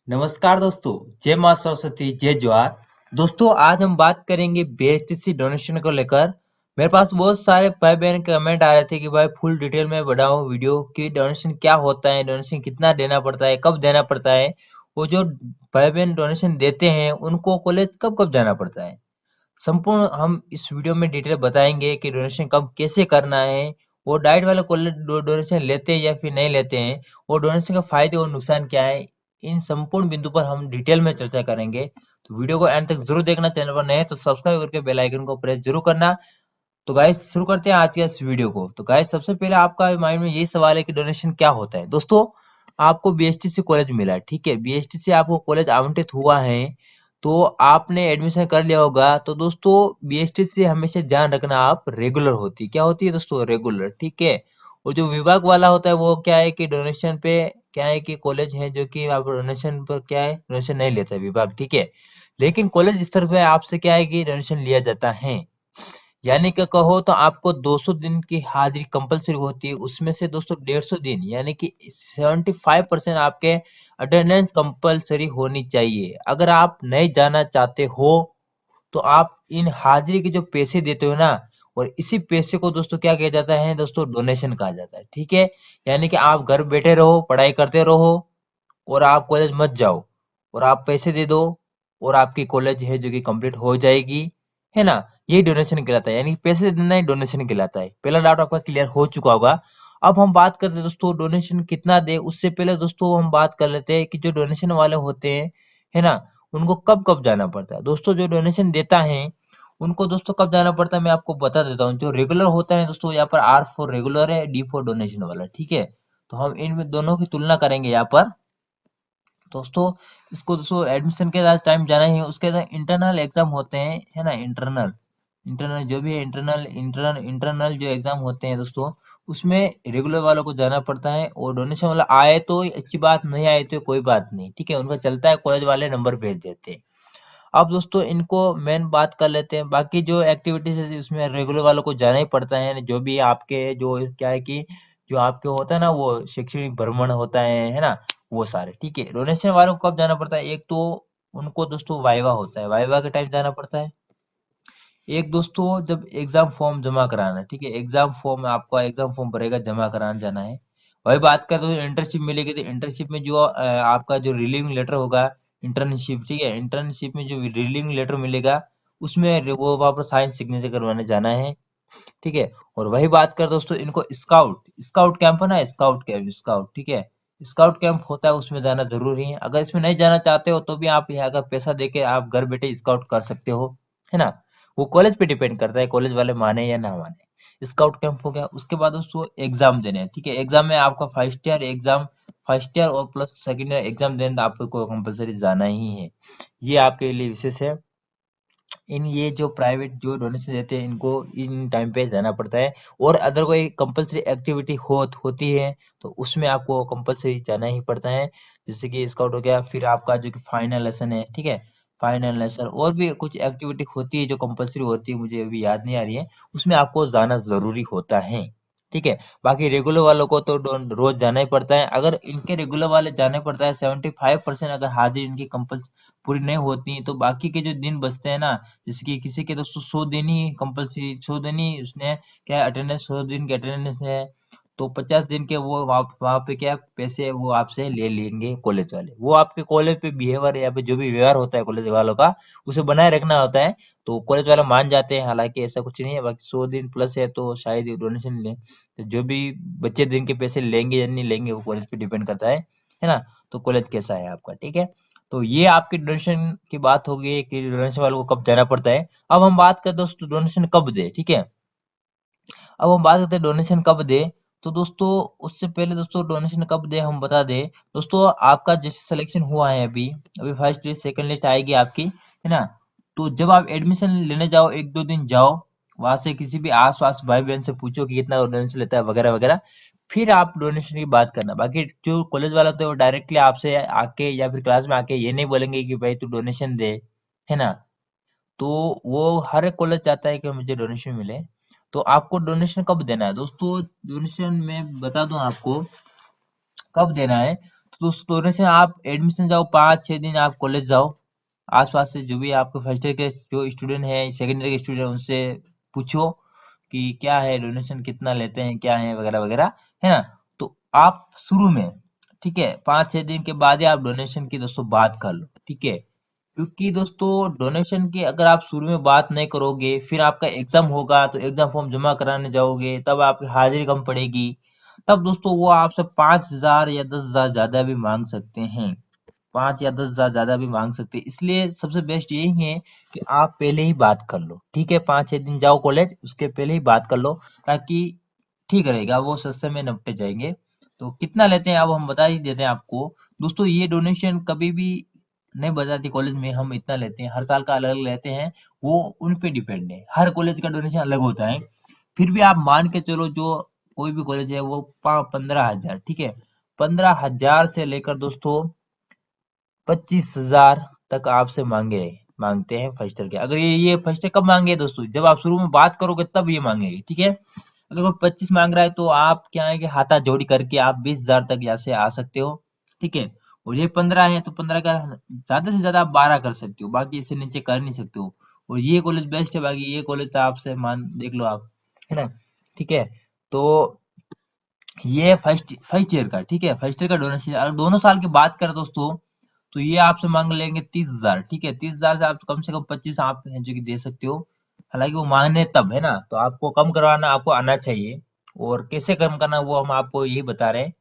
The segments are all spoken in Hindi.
नमस्कार दोस्तों, जय मां सरस्वती, जय जवाहर। दोस्तों आज हम बात करेंगे बीएसटीसी डोनेशन को लेकर। मेरे पास बहुत सारे भाई बहन कमेंट आ रहे थे कि भाई फुल डिटेल में बनाओ वीडियो कि डोनेशन क्या होता है, डोनेशन कितना देना पड़ता है, कब देना पड़ता है। वो जो भाई बहन डोनेशन देते हैं उनको कॉलेज कब कब जाना पड़ता है। संपूर्ण हम इस वीडियो में डिटेल बताएंगे कि डोनेशन कब कैसे करना है। वो डाइट वाले कॉलेज डोनेशन लेते हैं या फिर नहीं लेते हैं। वो डोनेशन का फायदे और नुकसान क्या है, इन संपूर्ण बिंदु पर हम डिटेल में चर्चा करेंगे। तो वीडियो को एंड तक जरूर देखना। चैनल पर नए हैं तो सब्सक्राइब करके बेल आइकन को प्रेस जरूर करना। तो गाइस शुरू करते हैं आज के इस वीडियो को। तो गाइस सबसे पहले आपका माइंड में यही सवाल है कि डोनेशन क्या होता है। दोस्तों आपको बीएसटीसी कॉलेज मिला है, ठीक है, बीएसटीसी आपको कॉलेज आवंटित हुआ है, तो आपने एडमिशन कर लिया होगा। तो दोस्तों बीएसटीसी से हमेशा ध्यान रखना, आप रेगुलर होती है, क्या होती है दोस्तों, रेगुलर, ठीक है। और जो विभाग वाला होता है वो क्या है कि डोनेशन पे, क्या है कि कॉलेज है जो कि आप डोनेशन पर क्या है, डोनेशन नहीं लेता है विभाग, ठीक है। लेकिन कॉलेज स्तर पे आपसे क्या है कि डोनेशन लिया जाता है। यानी कि कहो तो आपको 200 दिन की हाजिरी कंपलसरी होती है, उसमें से दोस्तों 150 दिन यानी कि 75% आपके अटेंडेंस कंपलसरी होनी चाहिए। अगर आप नहीं जाना चाहते हो तो आप इन हाजिरी के जो पैसे देते हो ना, और इसी पैसे को दोस्तों क्या किया जाता है दोस्तों, डोनेशन कहा जाता है, ठीक है। यानी कि आप घर बैठे रहो, पढ़ाई करते रहो और आप कॉलेज मत जाओ, और आप पैसे दे दो और आपकी कॉलेज है जो कि कंप्लीट हो जाएगी, है ना। ये डोनेशन कहलाता है, यानी पैसे देना ही डोनेशन कहलाता है। पहला डाउट आपका क्लियर हो चुका होगा। अब हम बात करते हैं दोस्तों डोनेशन कितना दे। उससे पहले दोस्तों हम बात कर लेते हैं कि जो डोनेशन वाले होते हैं, है ना, उनको कब कब जाना पड़ता है। दोस्तों जो डोनेशन देता है उनको दोस्तों कब जाना पड़ता है मैं आपको बता देता हूँ। जो रेगुलर होता है दोस्तों, यहाँ पर आर फॉर रेगुलर है, डी फॉर डोनेशन वाला, ठीक है। तो हम इन दोनों की तुलना करेंगे यहाँ पर। दोस्तों इसको दोस्तों एडमिशन के साथ टाइम जाना ही है। उसके बाद इंटरनल एग्जाम होते हैं, है ना, इंटरनल, इंटरनल जो भी है, इंटरनल जो एग्जाम होते हैं दोस्तों, उसमें रेगुलर वालों को जाना पड़ता है। और डोनेशन वाला आए तो अच्छी बात, नहीं आए तो कोई बात नहीं, ठीक है, उनका चलता है, कॉलेज वाले नंबर भेज देते हैं। अब दोस्तों इनको मेन बात कर लेते हैं। बाकी जो एक्टिविटीज है उसमें रेगुलर वालों को जाना ही पड़ता है। जो भी आपके जो क्या है कि जो आपके होता है ना, वो शैक्षणिक भ्रमण होता है ना, वो सारे, ठीक है। डोनेशन वालों को कब जाना पड़ता है, एक तो उनको दोस्तों वाइवा होता है, वाइवा के टाइम जाना पड़ता है। एक दोस्तों जब एग्जाम फॉर्म जमा कराना है, ठीक है, एग्जाम फॉर्म आपका एग्जाम फॉर्म भरेगा, जमा कराने जाना है। वही बात करें तो इंटर्नशिप मिलेगी, तो इंटर्नशिप में जो आपका जो रिलीविंग लेटर होगा, इंटर्नशिप, ठीक है, इंटर्नशिप में जो रिलीविंग लेटर मिलेगा उसमें वो वहाँ पर साइन सिग्नेचर करवाने जाना है, ठीक है। और वही बात कर दोस्तों, इनको स्काउट स्काउट कैंप है ना, स्काउट कैंप, स्काउट, ठीक है, स्काउट कैंप होता है, उसमें जाना जरूरी है। अगर इसमें नहीं जाना चाहते हो तो भी आप यहाँ का पैसा देके आप घर बैठे स्काउट कर सकते हो, है ना। वो कॉलेज पे डिपेंड करता है, कॉलेज वाले माने या ना माने। स्काउट कैंप हो गया। उसके बाद दोस्तों एग्जाम देने हैं, ठीक है, एग्जाम में आपका first year exam, first year और प्लस सेकेंड ईयर एग्जाम देने आपको कंपलसरी जाना ही है। ये आपके लिए विशेष है। इन ये जो प्राइवेट जो डोनेशन देते हैं इनको इन टाइम पे जाना पड़ता है। और अदर कोई कंपलसरी एक्टिविटी होती है तो उसमें आपको कंपलसरी जाना ही पड़ता है। जैसे कि स्काउट हो गया, फिर आपका जो कि फाइनल लेसन है, ठीक है, फाइनल लेसन, और भी कुछ एक्टिविटी होती है जो कंपलसरी होती है, मुझे अभी याद नहीं आ रही है, उसमें आपको जाना जरूरी होता है, ठीक है। बाकी रेगुलर वालों को तो रोज जाना ही पड़ता है। अगर इनके रेगुलर वाले जाने पड़ता है 75% अगर हाजिरी इनकी कंपल्स पूरी नहीं होती तो बाकी के जो दिन बचते हैं ना, जैसे कि किसी के तो 100 दिन ही कंपल्सरी, 100 दिन ही उसने क्या अटेंडेंस, 100 दिन की अटेंडेंस है, तो 50 दिन के वो वहाँ पे क्या पैसे वो आपसे ले लेंगे कॉलेज वाले। वो आपके कॉलेज पे बिहेवियर या पे जो भी व्यवहार होता है कॉलेज वालों का, उसे बनाए रखना होता है। तो कॉलेज वाले मान जाते हैं, हालांकि ऐसा कुछ नहीं है। बाकी 100 दिन प्लस है तो शायद डोनेशन ले, तो जो भी बच्चे दिन के पैसे लेंगे या नहीं लेंगे वो कॉलेज पे डिपेंड करता है ना। तो कॉलेज कैसा है आपका, ठीक है। तो ये आपकी डोनेशन की बात हो गई कि डोनेशन वालों को कब जाना पड़ता है। अब हम बात करते हैं दोस्तों डोनेशन कब दे, ठीक है। अब हम बात करते हैं डोनेशन कब दे। तो दोस्तों उससे पहले दोस्तों डोनेशन कब दे हम बता दें। दोस्तों आपका जैसे सिलेक्शन हुआ है, अभी अभी फर्स्ट लिस्ट सेकंड लिस्ट आएगी आपकी, है ना। तो जब आप एडमिशन लेने जाओ, एक दो दिन जाओ, वहां से किसी भी आस पास भाई बहन से पूछो कि कितना डोनेशन लेता है वगैरह वगैरह, फिर आप डोनेशन की बात करना। बाकी जो कॉलेज वाला तो डायरेक्टली आपसे आके या फिर क्लास में आके ये नहीं बोलेंगे कि भाई तू डोनेशन दे, है ना। तो वो हर एक कॉलेज चाहता है कि मुझे डोनेशन मिले। तो आपको डोनेशन कब देना है दोस्तों, डोनेशन मैं बता दूं आपको कब देना है। तो उस डोनेशन आप एडमिशन जाओ 5-6 दिन आप कॉलेज जाओ, आसपास से जो भी आपके फर्स्ट ईयर के जो स्टूडेंट है, सेकंड ईयर के स्टूडेंट, उनसे पूछो कि क्या है डोनेशन, कितना लेते हैं, क्या है वगैरह वगैरह, है ना। तो आप शुरू में, ठीक है, 5-6 दिन के बाद ही आप डोनेशन की दोस्तों बात कर लो, ठीक है। क्योंकि दोस्तों डोनेशन की अगर आप शुरू में बात नहीं करोगे, फिर आपका एग्जाम होगा तो एग्जाम फॉर्म जमा कराने जाओगे, तब आपकी हाजिरी कम पड़ेगी, तब दोस्तों वो आपसे 5,000 या 10,000 ज्यादा भी मांग सकते हैं, 5 या 10 हजार ज्यादा भी मांग सकते हैं। इसलिए सबसे बेस्ट यही है कि आप पहले ही बात कर लो, ठीक है, 5-6 दिन जाओ कॉलेज, उसके पहले ही बात कर लो, ताकि ठीक रहेगा, वो सस्ते में निपटे जाएंगे। तो कितना लेते हैं अब हम बता ही देते हैं आपको। दोस्तों ये डोनेशन कभी भी नहीं बताती कॉलेज में हम इतना लेते हैं, हर साल का अलग अलग लेते हैं, वो उन पे डिपेंड है, हर कॉलेज का डोनेशन अलग होता है। फिर भी आप मान के चलो जो कोई भी कॉलेज है वो 15,000, ठीक है, 15,000 से लेकर दोस्तों 25,000 तक आपसे मांगते हैं फर्स्ट ईयर के। अगर ये फर्स्ट ईयर कब मांगे दोस्तों, जब आप शुरू में बात करोगे तब ये मांगेंगे, ठीक है। अगर वो 25 मांग रहा है तो आप क्या है कि हाथा जोड़ी करके आप 20,000 तक यहाँ से आ सकते हो, ठीक है। और ये 15 है तो 15 का ज्यादा से ज्यादा आप 12 कर सकते हो, बाकी इससे नीचे कर नहीं सकते हो। और ये कॉलेज बेस्ट है, बाकी ये कॉलेज तो आपसे मान देख लो आप, है ना, ठीक है। तो ये फर्स्ट फर्स्ट ईयर का, ठीक है, फर्स्ट ईयर का डोनेशन। अगर दोनों साल की बात करें दोस्तों, तो ये आपसे मांग लेंगे 30,000, ठीक है, 30,000 से आप कम से कम 25 आप हैं जो कि दे सकते हो। हालांकि वो मांगने तब, है ना, तो आपको कम करवाना आपको आना चाहिए। और कैसे कम करना वो हम आपको यही बता रहे हैं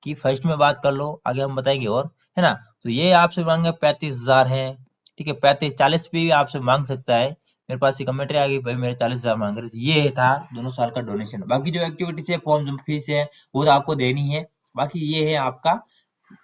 कि फर्स्ट में बात कर लो, आगे हम बताएंगे और, है ना। तो ये आपसे मांगे 35,000 है, ठीक है, 35-40 भी आपसे मांग सकता है। मेरे पास ये कमेंट्री आ गई भाई मेरे 40,000 मांग रहे, तो ये था दोनों साल का डोनेशन। बाकी जो एक्टिविटीज है, फॉर्म फीस है, वो तो आपको देनी है। बाकी ये है आपका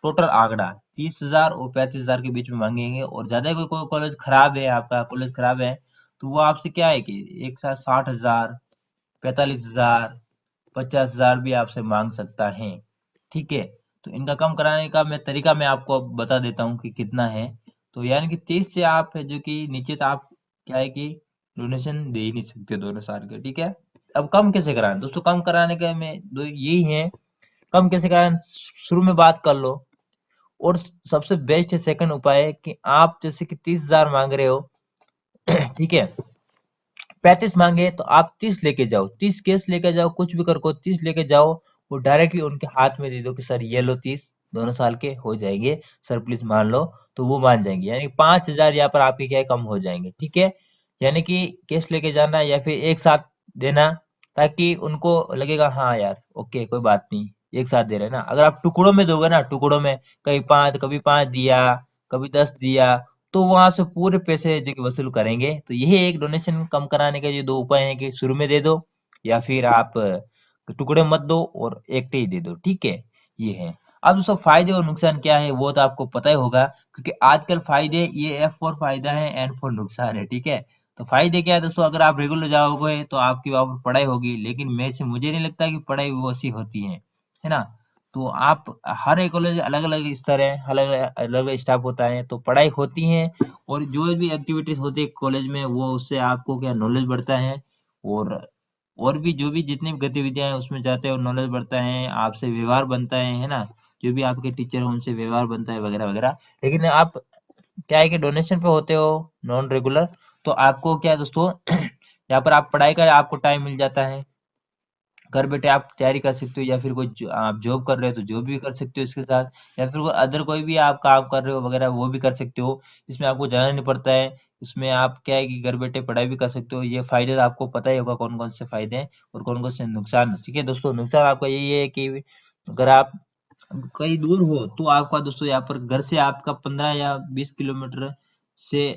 टोटल आंकड़ा, 30,000 और 35,000 के बीच में मांगेंगे। और ज्यादा कोई कॉलेज खराब है, आपका कॉलेज खराब है, तो वो आपसे क्या है कि एक साथ 60,000, 45,000, 50,000 भी आपसे मांग सकता है, ठीक है। तो इनका कम कराने का मैं तरीका मैं आपको अब बता देता हूँ कि कितना है। तो यानी कि 30 से आप है जो कि नीचे, तो आप क्या है कि डोनेशन दे ही नहीं सकते दोनों साल के, ठीक है। अब कम कैसे कराएं दोस्तों, कम कराने का मैं दो यही है, कम कैसे कराएं, शुरू में बात कर लो। और सबसे बेस्ट है सेकंड उपाय है कि आप जैसे कि 30,000 मांग रहे हो, ठीक है, 35 मांगे तो आप 30 लेके जाओ, 30 केस लेके जाओ, कुछ भी करो 30 लेके जाओ। वो डायरेक्टली उनके हाथ में दे दो कि सर ये लो 30, दोनों साल के हो जाएंगे, सर प्लीज मान लो। तो वो मान जाएंगे, यानी 5,000 यहाँ पर आपके क्या है कम हो जाएंगे, ठीक है। यानी कि केस लेके जाना या फिर एक साथ देना, ताकि उनको लगेगा हाँ यार ओके कोई बात नहीं, एक साथ दे रहे हैं ना। अगर आप टुकड़ों में दोगे ना, टुकड़ों में कभी 5 दिया, कभी 10 दिया, तो वहां से पूरे पैसे जो कि वसूल करेंगे। तो यही एक डोनेशन कम कराने के जो दो उपाय हैं कि शुरू में दे दो, या फिर आप टुकड़े मत दो और एक ही दे दो, ठीक है। ये है। अब दोस्तों फायदे और नुकसान क्या है वो तो आपको पता ही होगा, क्योंकि आजकल फायदे ये एफ फॉर फायदा है, एन फॉर नुकसान है, ठीक है। तो फायदे क्या है दोस्तों, अगर आप रेगुलर जाओगे तो आपकी वहां पर पढ़ाई होगी, लेकिन मुझे नहीं लगता कि पढ़ाई वो ऐसी होती है ना। तो आप हर एक कॉलेज अलग अलग स्तर है, अलग अलग स्टाफ होता है, तो पढ़ाई होती है। और जो भी एक्टिविटीज होती है कॉलेज में, वो उससे आपको क्या नॉलेज बढ़ता है। और और भी जो भी जितनी भी गतिविधियां हैं उसमें जाते हो, नॉलेज बढ़ता है, आपसे व्यवहार बनता है ना। जो भी आपके टीचर हैं उनसे व्यवहार बनता है वगैरह वगैरह। लेकिन आप क्या है कि डोनेशन पे होते हो नॉन रेगुलर, तो आपको क्या है दोस्तों यहाँ पर आप पढ़ाई का आपको टाइम मिल जाता है, घर बैठे आप तैयारी कर सकते हो, या फिर कोई आप जॉब कर रहे हो तो जॉब भी कर सकते हो इसके साथ, या फिर कोई अदर कोई भी आप काम कर रहे हो वगैरह वो भी कर सकते हो। इसमें आपको जाना नहीं पड़ता है। इसमें आप क्या है कि घर बैठे पढ़ाई भी कर सकते हो। ये फायदे तो आपको पता ही होगा कौन कौन से फायदे हैं और कौन कौन से नुकसान, ठीक है दोस्तों। नुकसान आपका यही है कि अगर आप कहीं दूर हो तो आपका दोस्तों यहाँ पर घर से आपका 15 या 20 किलोमीटर से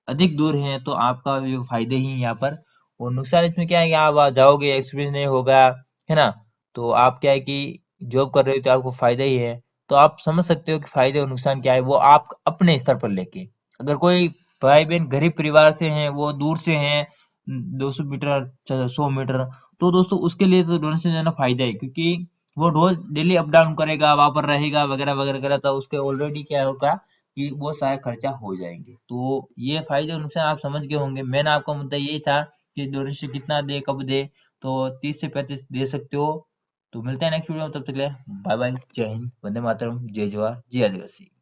अधिक दूर है तो आपका ये फायदे ही हैं यहाँ पर। और नुकसान इसमें क्या है कि आप वहाँ जाओगे एक्सपीरियंस नहीं होगा, है ना। तो आप क्या है कि जॉब कर रहे हो तो आपको फायदा ही है। तो आप समझ सकते हो कि फायदे और नुकसान क्या है, वो आप अपने स्तर पर लेके। अगर कोई भाई बहन गरीब परिवार से हैं, वो दूर से हैं 200 मीटर 100 मीटर, तो दोस्तों उसके लिए तो डोनेशन देना फायदा है, क्योंकि वो रोज डेली अप डाउन करेगा, वहां पर रहेगा वगैरह वगैरह करेगा, तो उसके ऑलरेडी क्या होगा कि वो सारे खर्चा हो जाएंगे। तो ये फायदे और नुकसान आप समझ गए होंगे। मैंने आपका मुद्दा यही था कि डोनेशन कितना दे कब दे। तो 30 से 35 दे सकते हो, तो मिलते हैं नेक्स्ट वीडियो में, तब तक के लिए बाय बाय, जय हिंद, वंदे मातरम, जय जवाहर, जय आदिवासी।